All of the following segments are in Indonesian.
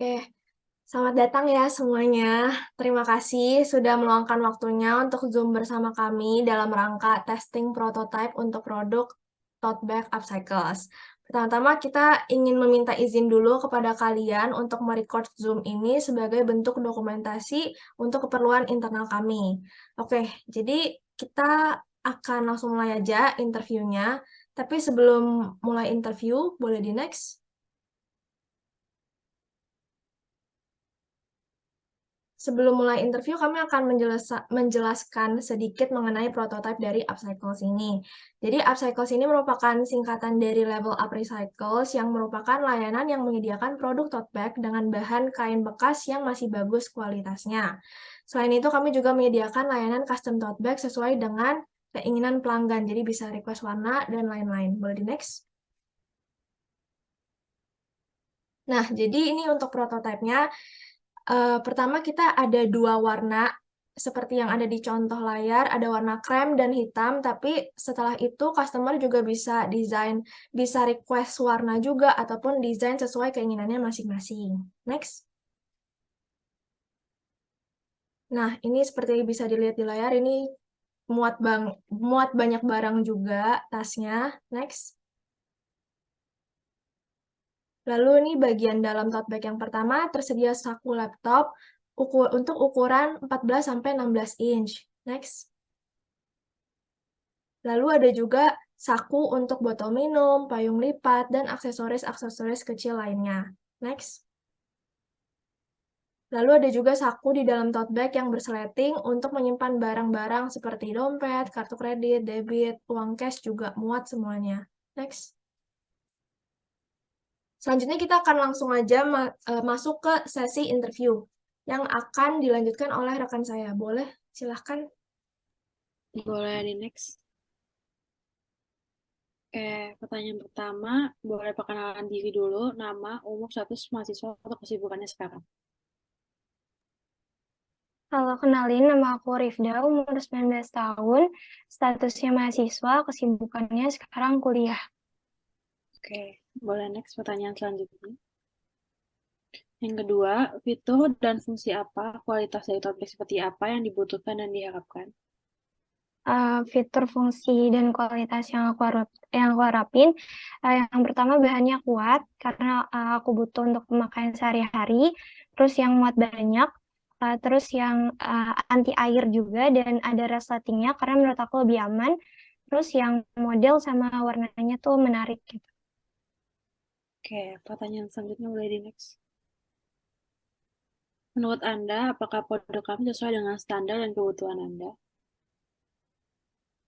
Oke, selamat datang ya semuanya. Terima kasih sudah meluangkan waktunya untuk Zoom bersama kami dalam rangka testing prototype untuk produk tote bag Upcycles. Pertama-tama kita ingin meminta izin dulu kepada kalian untuk merecord Zoom ini sebagai bentuk dokumentasi untuk keperluan internal kami. Oke, jadi kita akan langsung mulai aja interviewnya. Tapi sebelum mulai interview, boleh di next? Sebelum mulai interview, kami akan menjelaskan sedikit mengenai prototipe dari Upcycles ini. Jadi, Upcycles ini merupakan singkatan dari Level Up Recycles yang merupakan layanan yang menyediakan produk tote bag dengan bahan kain bekas yang masih bagus kualitasnya. Selain itu, kami juga menyediakan layanan custom tote bag sesuai dengan keinginan pelanggan. Jadi, bisa request warna dan lain-lain. Boleh di next? Nah, jadi ini untuk prototipenya. Pertama kita ada dua warna seperti yang ada di contoh layar, ada warna krem dan hitam, tapi setelah itu customer juga bisa request warna juga ataupun desain sesuai keinginannya masing-masing. Next. Nah, ini seperti bisa dilihat di layar, ini muat banyak barang juga tasnya. Next. Lalu ini bagian dalam tote bag yang pertama tersedia saku laptop untuk ukuran 14-16 inch. Next. Lalu ada juga saku untuk botol minum, payung lipat, dan aksesoris-aksesoris kecil lainnya. Next. Lalu ada juga saku di dalam tote bag yang bersleting untuk menyimpan barang-barang seperti dompet, kartu kredit, debit, uang cash juga muat semuanya. Next. Selanjutnya kita akan langsung aja masuk ke sesi interview yang akan dilanjutkan oleh rekan saya. Boleh? Silahkan. Boleh di next. Pertanyaan pertama, boleh perkenalan diri dulu, nama, umur, status mahasiswa, atau kesibukannya sekarang. Halo, kenalin nama aku Rifda, umur 19 tahun, statusnya mahasiswa, kesibukannya sekarang kuliah. Oke, boleh next pertanyaan selanjutnya. Yang kedua, fitur dan fungsi apa, kualitas dari tote bag seperti apa yang dibutuhkan dan diharapkan. Fitur, fungsi, dan kualitas yang aku harapin, yang pertama bahannya kuat, karena aku butuh untuk pemakaian sehari-hari, terus yang muat banyak, terus yang anti air juga, dan ada resletingnya, karena menurut aku lebih aman, terus yang model sama warnanya tuh menarik gitu. Oke, pertanyaan selanjutnya boleh di next. Menurut Anda, apakah produk kami sesuai dengan standar dan kebutuhan Anda?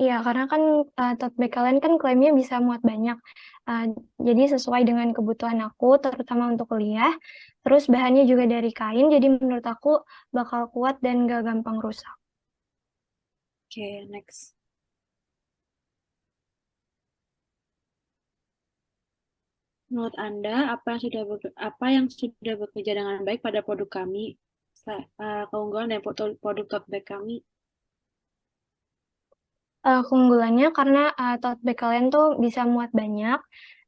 Iya, karena kan tote bag kalian kan klaimnya bisa muat banyak. Uh, jadi sesuai dengan kebutuhan aku, terutama untuk kuliah. Terus bahannya juga dari kain, jadi menurut aku bakal kuat dan gak gampang rusak. Oke, next. Menurut Anda, apa yang sudah bekerja dengan baik pada produk kami, keunggulan dan produk tote bag kami? Keunggulannya karena tote bag kalian tuh bisa muat banyak,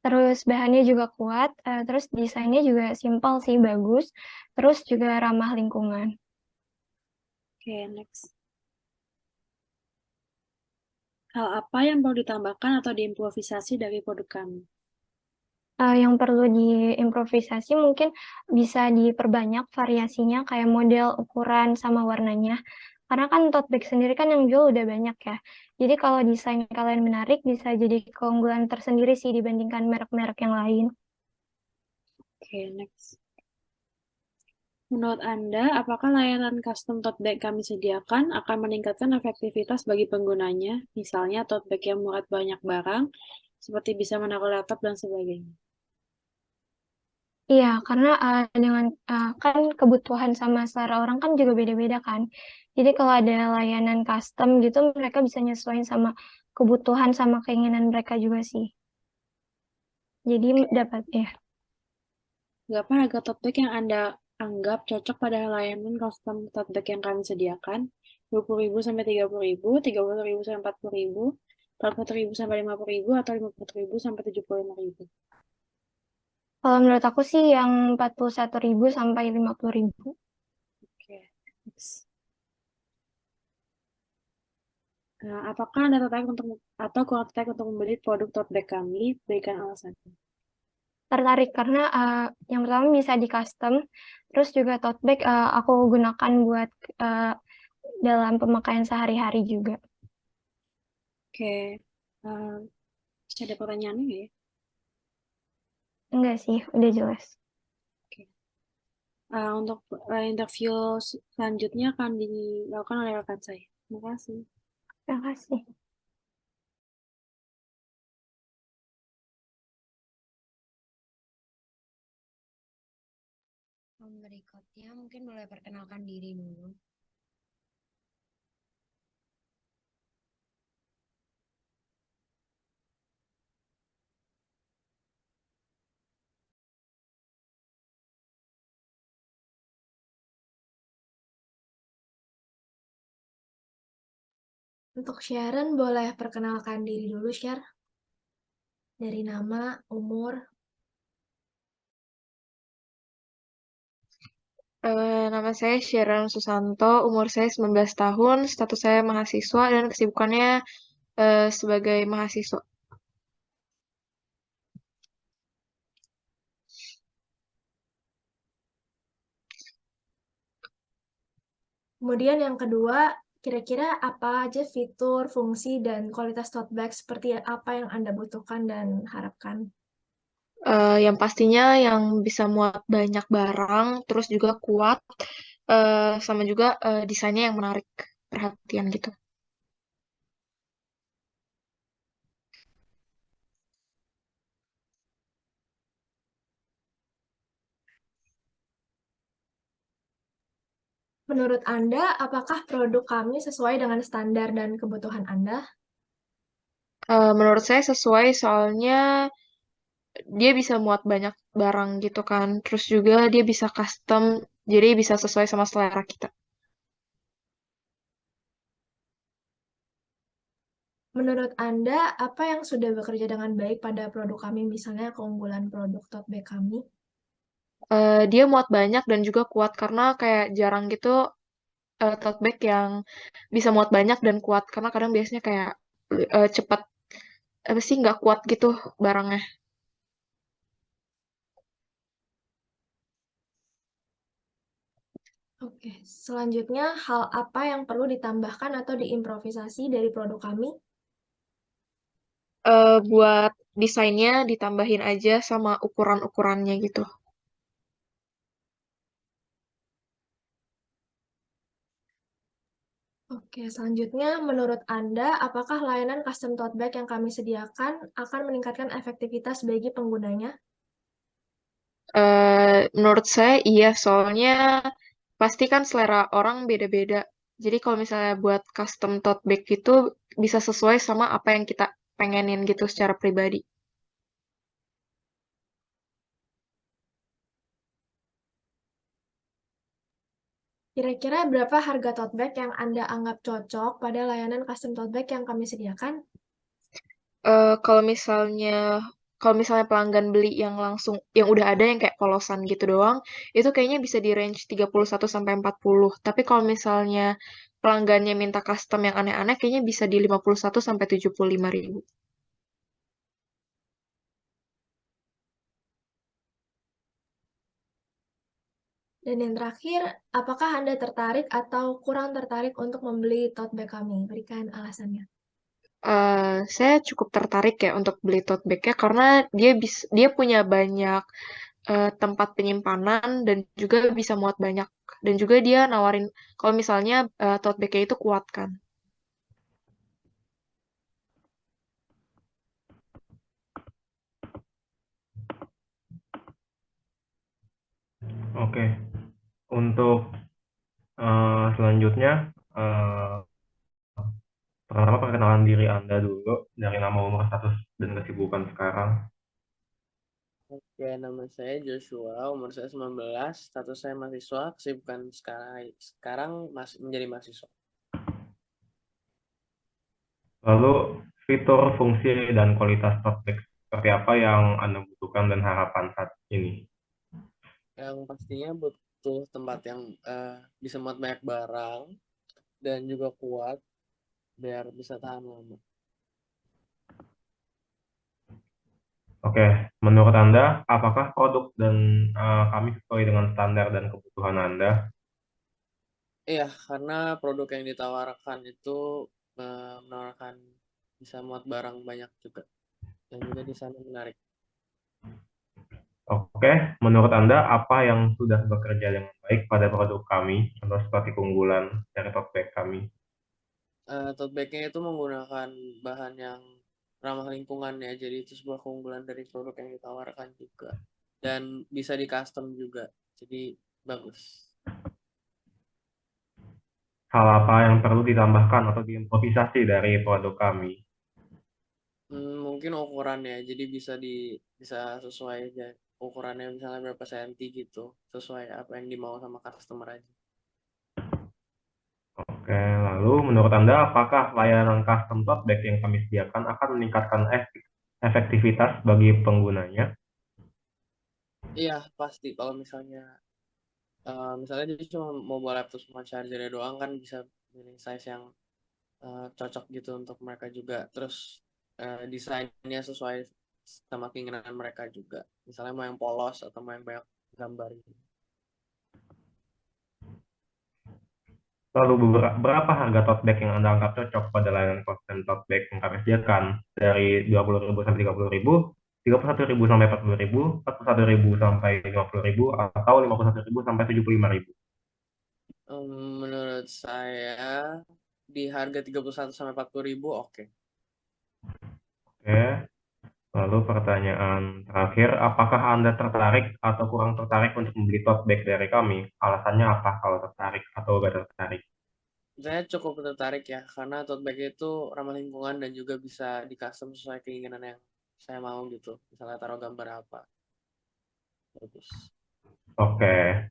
terus bahannya juga kuat, terus desainnya juga simpel sih, bagus, terus juga ramah lingkungan. Oke, next. Hal apa yang perlu ditambahkan atau diimprovisasi dari produk kami? Yang perlu diimprovisasi mungkin bisa diperbanyak variasinya kayak model, ukuran, sama warnanya. Karena kan tote bag sendiri kan yang jual udah banyak ya. Jadi kalau desain kalian menarik bisa jadi keunggulan tersendiri sih dibandingkan merek-merek yang lain. Oke, next. Menurut Anda, apakah layanan custom tote bag kami sediakan akan meningkatkan efektivitas bagi penggunanya? Misalnya tote bag yang muat banyak barang, seperti bisa menaruh laptop dan sebagainya. Iya, karena dengan kan kebutuhan sama selera orang kan juga beda-beda kan. Jadi kalau ada layanan custom gitu, mereka bisa nyesuaiin sama kebutuhan sama keinginan mereka juga sih. Jadi Oke. dapat ya. Berapa harga tote bag yang Anda anggap cocok pada layanan custom tote bag yang kami sediakan? 20.000 sampai 30.000, 30.000 sampai 40.000, 40.000 sampai 50.000, atau 50.000 sampai 75.000? Kalau menurut aku sih yang 41.000 sampai 50.000. Oke, next. Apakah Anda tertarik untuk atau kurang tertarik untuk membeli produk tote bag kami? Berikan alasannya. Tertarik karena yang pertama bisa di custom, terus juga tote bag aku gunakan buat uh, dalam pemakaian sehari-hari juga. Oke, uh, ada pertanyaannya nggak ya? Enggak sih, udah jelas. Oke. Untuk interview selanjutnya akan dilakukan oleh rekan saya. Terima kasih. Terima kasih. Berikutnya mungkin boleh perkenalkan diri dulu. Untuk Sharon, boleh perkenalkan diri dulu, Share. Dari nama, umur. Nama saya Sharon Susanto, umur saya 19 tahun, status saya mahasiswa, dan kesibukannya sebagai mahasiswa. Kemudian yang kedua, kira-kira apa aja fitur, fungsi, dan kualitas tote bag seperti apa yang Anda butuhkan dan harapkan? Yang pastinya yang bisa muat banyak barang, terus juga kuat, sama juga desainnya yang menarik perhatian gitu. Menurut Anda, apakah produk kami sesuai dengan standar dan kebutuhan Anda? Menurut saya sesuai soalnya dia bisa muat banyak barang gitu kan, terus juga dia bisa custom, jadi bisa sesuai sama selera kita. Menurut Anda, apa yang sudah bekerja dengan baik pada produk kami, misalnya keunggulan produk tote bag kami? Dia muat banyak dan juga kuat karena kayak jarang gitu tote bag yang bisa muat banyak dan kuat karena kadang biasanya kayak cepat apa sih nggak kuat gitu barangnya. Oke, selanjutnya hal apa yang perlu ditambahkan atau diimprovisasi dari produk kami? Buat desainnya ditambahin aja sama ukuran-ukurannya gitu. Oke, selanjutnya menurut Anda, apakah layanan custom tote bag yang kami sediakan akan meningkatkan efektivitas bagi penggunanya? Menurut saya iya soalnya pasti kan selera orang beda-beda. Jadi kalau misalnya buat custom tote bag itu bisa sesuai sama apa yang kita pengenin gitu secara pribadi. Kira-kira berapa harga tote bag yang Anda anggap cocok pada layanan custom tote bag yang kami sediakan? Eh, kalau misalnya kalau misalnya pelanggan beli yang langsung yang udah ada yang kayak polosan gitu doang, itu kayaknya bisa di range 31 sampai 40. Tapi kalau misalnya pelanggannya minta custom yang aneh-aneh kayaknya bisa di 51 sampai 75.000. Dan yang terakhir, apakah Anda tertarik atau kurang tertarik untuk membeli tote bag kami? Berikan alasannya. Saya cukup tertarik ya untuk beli tote bag-nya karena dia punya banyak tempat penyimpanan dan juga bisa muat banyak dan juga dia nawarin kalau misalnya tote bag-nya itu kuat kan. Oke, untuk selanjutnya pertama perkenalan diri Anda dulu dari nama, umur, status, dan kesibukan sekarang. Oke, nama saya Joshua, umur saya 19, status saya mahasiswa, kesibukan sekarang masih menjadi mahasiswa. Lalu fitur, fungsi, dan kualitas tote bag seperti apa yang Anda butuhkan dan harapan saat ini? Yang pastinya butuh tempat yang bisa muat banyak barang dan juga kuat biar bisa tahan lama. Oke, menurut Anda, apakah produk dan kami sesuai dengan standar dan kebutuhan Anda? Iya, karena produk yang ditawarkan itu menawarkan bisa muat barang banyak juga dan juga desainnya menarik. Oke, menurut Anda apa yang sudah bekerja dengan baik pada produk kami, contoh seperti keunggulan dari tote bag kami? Tote bag-nya itu menggunakan bahan yang ramah lingkungan ya, jadi itu sebuah keunggulan dari produk yang ditawarkan juga. Dan bisa di custom juga, jadi bagus. Hal apa yang perlu ditambahkan atau diimprovisasi dari produk kami? Mungkin ukurannya, jadi bisa sesuai aja ukurannya misalnya berapa senti gitu, sesuai apa yang dimau sama customer aja. Oke, lalu menurut Anda apakah layanan custom tote bag yang kami sediakan akan meningkatkan efektivitas bagi penggunanya? Iya, pasti kalau misalnya dia cuma mau bawa laptop sama chargernya doang kan bisa pilih size yang cocok gitu untuk mereka juga. Terus desainnya sesuai sama keinginan mereka juga. Misalnya mau yang polos atau mau yang banyak gambar gitu. Lalu berapa harga tote bag yang Anda anggap cocok pada layanan custom tote bag yang kami sediakan? Dari 20.000 sampai 30.000, 31.000 sampai 40.000, 41.000 sampai 50.000, atau 51.000 sampai 75.000? Menurut saya di harga 31 sampai 40.000 oke. Oke, lalu pertanyaan terakhir, apakah Anda tertarik atau kurang tertarik untuk membeli tote bag dari kami? Alasannya apa kalau tertarik atau tidak tertarik? Saya cukup tertarik ya karena tote bag itu ramah lingkungan dan juga bisa di custom sesuai keinginan yang saya mau gitu. Misalnya taruh gambar apa. Bagus. Oke,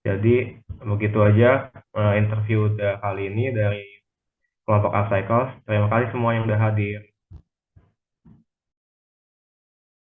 jadi begitu aja interview kali ini dari kelompok Upcycles. Terima kasih semua yang sudah hadir.